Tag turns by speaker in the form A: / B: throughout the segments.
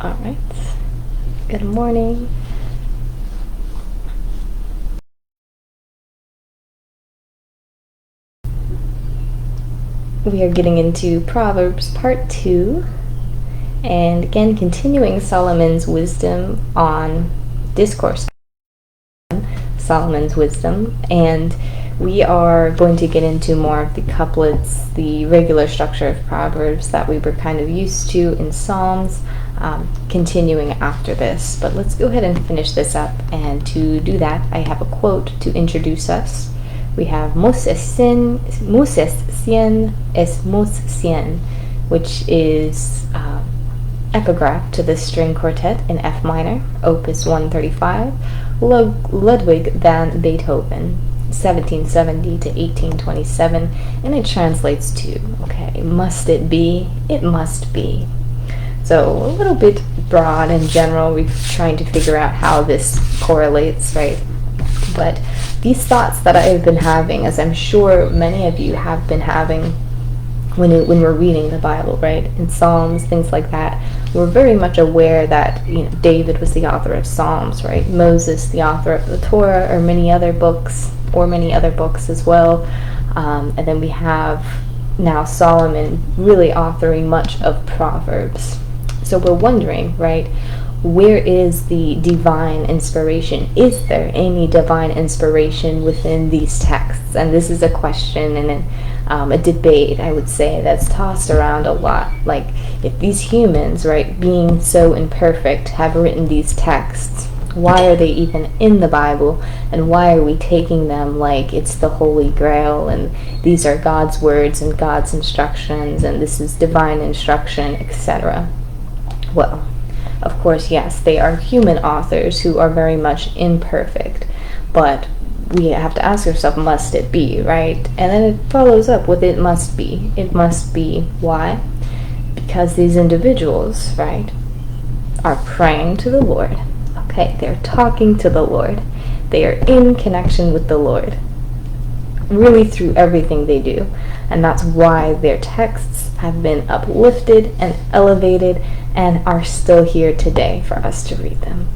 A: All right. Good morning. We are getting into Proverbs Part 2, and again continuing Solomon's wisdom on discourse. Solomon's wisdom, and we are going to get into more of the couplets, the regular structure of Proverbs that we were kind of used to in Psalms, continuing after this. But let's go ahead and finish this up, and to do that I have a quote to introduce us. We have Muss sien, sien, which is Epigraph to the string quartet in F minor, Opus 135, Ludwig Van Beethoven, 1770 to 1827, and it translates to, okay, must it be? It must be. So a little bit broad and general, we're trying to figure out how this correlates, right? But these thoughts that I've been having, as I'm sure many of you have been having when we're reading the Bible, right? In Psalms, things like that, we're very much aware that, David was the author of Psalms, right? Moses, the author of the Torah, or many other books as well. And then we have now Solomon really authoring much of Proverbs. So we're wondering, right, where is the divine inspiration? Is there any divine inspiration within these texts? And this is a question and a debate, I would say, that's tossed around a lot. Like, if these humans, right, being so imperfect, have written these texts, why are they even in the Bible? And why are we taking them like it's the Holy Grail, and these are God's words and God's instructions, and this is divine instruction, etc.? Well, of course, yes, they are human authors who are very much imperfect, but we have to ask ourselves, must it be, right? And then it follows up with it must be. It must be. Why? Because these individuals, right, are praying to the Lord. Okay, they're talking to the Lord. They are in connection with the Lord, really through everything they do. And that's why their texts have been uplifted and elevated and are still here today for us to read them.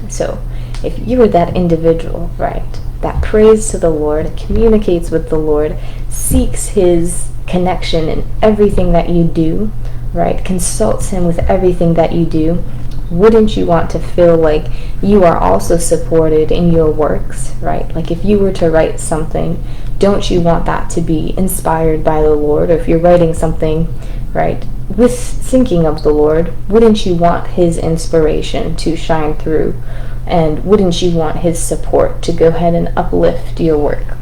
A: So if you are that individual, right, that prays to the Lord, communicates with the Lord, seeks his connection in everything that you do, right, consults him with everything that you do, wouldn't you want to feel like you are also supported in your works, right? Like if you were to write something, don't you want that to be inspired by the Lord? Or if you're writing something, right, with thinking of the Lord, wouldn't you want his inspiration to shine through? And wouldn't you want his support to go ahead and uplift your work?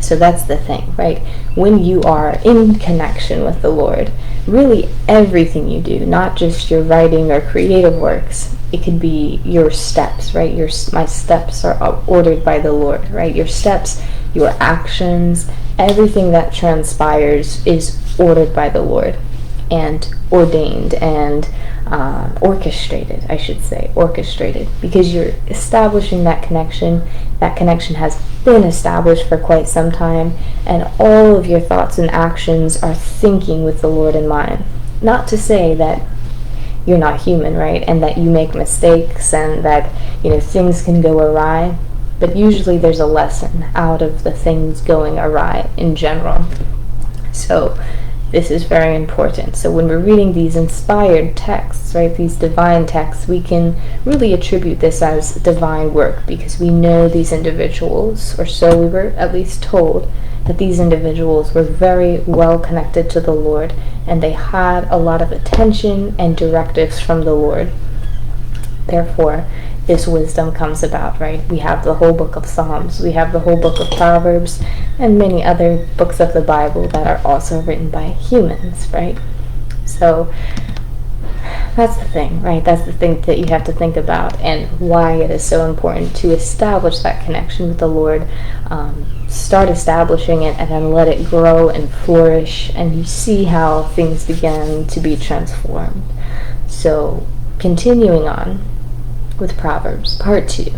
A: So that's the thing, right? When you are in connection with the Lord, really everything you do, not just your writing or creative works, it could be your steps, right? My steps are ordered by the Lord, right? Your steps, your actions, everything that transpires is ordered by the Lord and ordained and orchestrated, I should say, orchestrated, because you're establishing that connection. That connection has been established for quite some time, and all of your thoughts and actions are thinking with the Lord in mind. Not to say that you're not human, right, and that you make mistakes and that, things can go awry, but usually there's a lesson out of the things going awry in general. So this is very important. So when we're reading these inspired texts, right, these divine texts, we can really attribute this as divine work because we know these individuals, or so we were at least told, that these individuals were very well connected to the Lord and they had a lot of attention and directives from the Lord. Therefore, this wisdom comes about, right? We have the whole book of Psalms, we have the whole book of Proverbs, and many other books of the Bible that are also written by humans, right? So that's the thing, right? That's the thing that you have to think about, and why it is so important to establish that connection with the Lord. Start establishing it and then let it grow and flourish, and you see how things begin to be transformed. So continuing on with Proverbs, part 2.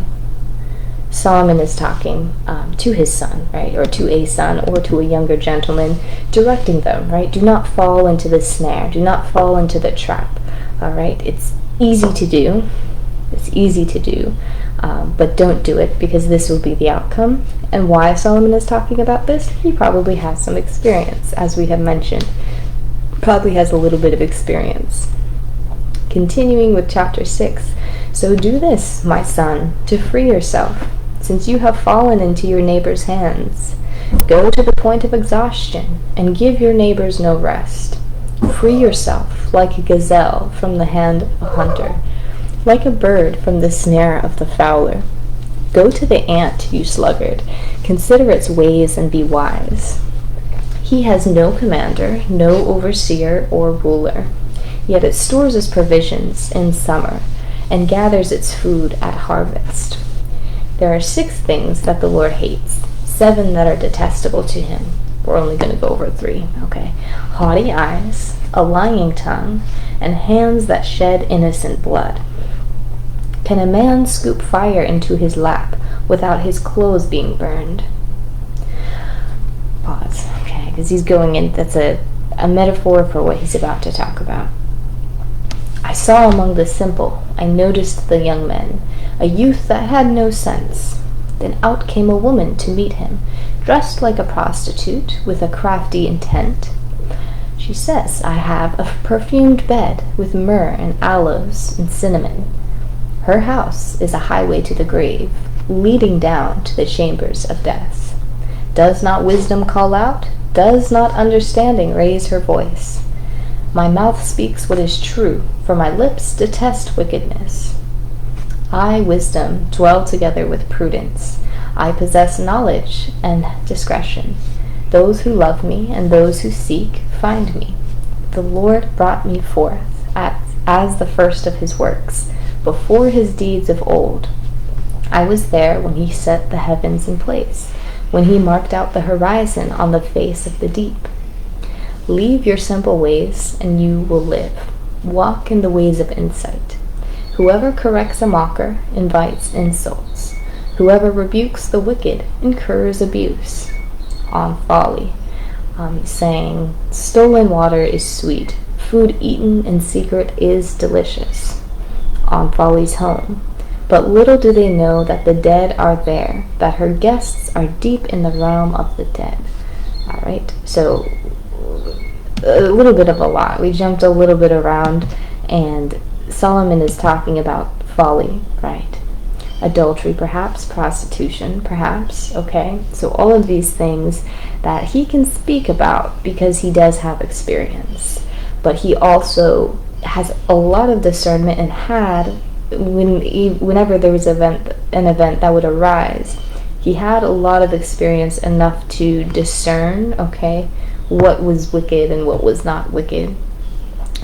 A: Solomon is talking to his son, right, or to a son, or to a younger gentleman, directing them, right, do not fall into the snare, do not fall into the trap All right, it's easy to do. It's easy to do, but don't do it, because this will be the outcome. And why Solomon is talking about this? He probably has some experience, as we have mentioned. Probably has a little bit of experience. Continuing with chapter 6. So do this, my son, to free yourself, since you have fallen into your neighbor's hands. Go to the point of exhaustion, and give your neighbors no rest. Free yourself like a gazelle from the hand of a hunter, like a bird from the snare of the fowler. Go to the ant, you sluggard. Consider its ways and be wise. He has no commander, no overseer or ruler, yet it stores its provisions in summer and gathers its food at harvest. There are 6 things that the Lord hates, 7 that are detestable to him. We're only going to go over 3, okay? Haughty eyes, a lying tongue, and hands that shed innocent blood. Can a man scoop fire into his lap without his clothes being burned? Pause, okay, because he's going in, that's a metaphor for what he's about to talk about. I saw among the simple, I noticed the young men, a youth that had no sense. Then out came a woman to meet him, dressed like a prostitute, with a crafty intent. She says, I have a perfumed bed with myrrh and aloes and cinnamon. Her house is a highway to the grave, leading down to the chambers of death. Does not wisdom call out? Does not understanding raise her voice? My mouth speaks what is true, for my lips detest wickedness. I, wisdom, dwell together with prudence. I possess knowledge and discretion. Those who love me and those who seek find me. The Lord brought me forth as the first of his works, before his deeds of old. I was there when he set the heavens in place, when he marked out the horizon on the face of the deep. Leave your simple ways, and you will live. Walk in the ways of insight. Whoever corrects a mocker invites insults. Whoever rebukes the wicked incurs abuse. On folly, he's saying, stolen water is sweet. Food eaten in secret is delicious. On folly's home. But little do they know that the dead are there, that her guests are deep in the realm of the dead. All right, so a little bit of a lot. We jumped a little bit around, and Solomon is talking about folly, right? Adultery, perhaps, prostitution, perhaps, okay? So all of these things that he can speak about because he does have experience. But he also has a lot of discernment, and had, whenever there was an event that would arise, he had a lot of experience enough to discern, okay, what was wicked and what was not wicked.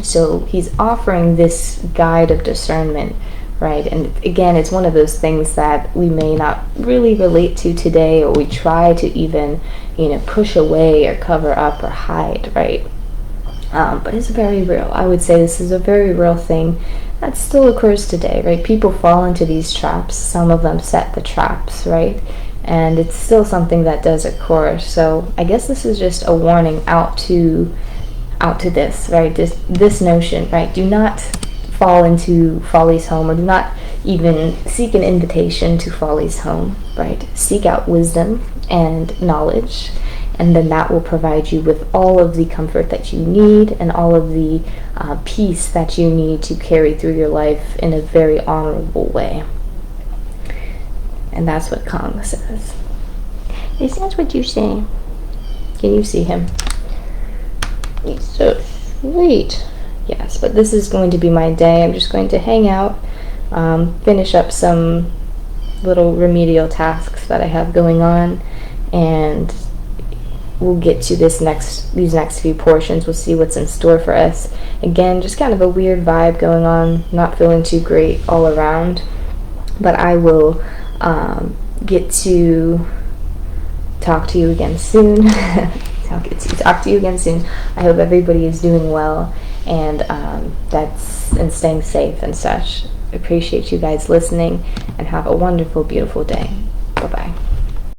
A: So he's offering this guide of discernment, right? And again, it's one of those things that we may not really relate to today, or we try to even, push away or cover up or hide, right? But it's very real. I would say this is a very real thing that still occurs today, right? People fall into these traps. Some of them set the traps, right? And it's still something that does occur. So I guess this is just a warning out to this, right? This notion, right? Do not fall into folly's home, or do not even seek an invitation to folly's home, right? Seek out wisdom and knowledge, and then that will provide you with all of the comfort that you need, and all of the peace that you need to carry through your life in a very honorable way. And that's what Kong says. Is that what you're saying? Can you see him? He's so sweet. Yes, but this is going to be my day. I'm just going to hang out, finish up some little remedial tasks that I have going on, and we'll get to these next few portions. We'll see what's in store for us. Again, just kind of a weird vibe going on, not feeling too great all around, but I will get to talk to you again soon. I'll get to talk to you again soon. I hope everybody is doing well, and and staying safe and such. Appreciate you guys listening, and have a wonderful, beautiful day. Bye-bye.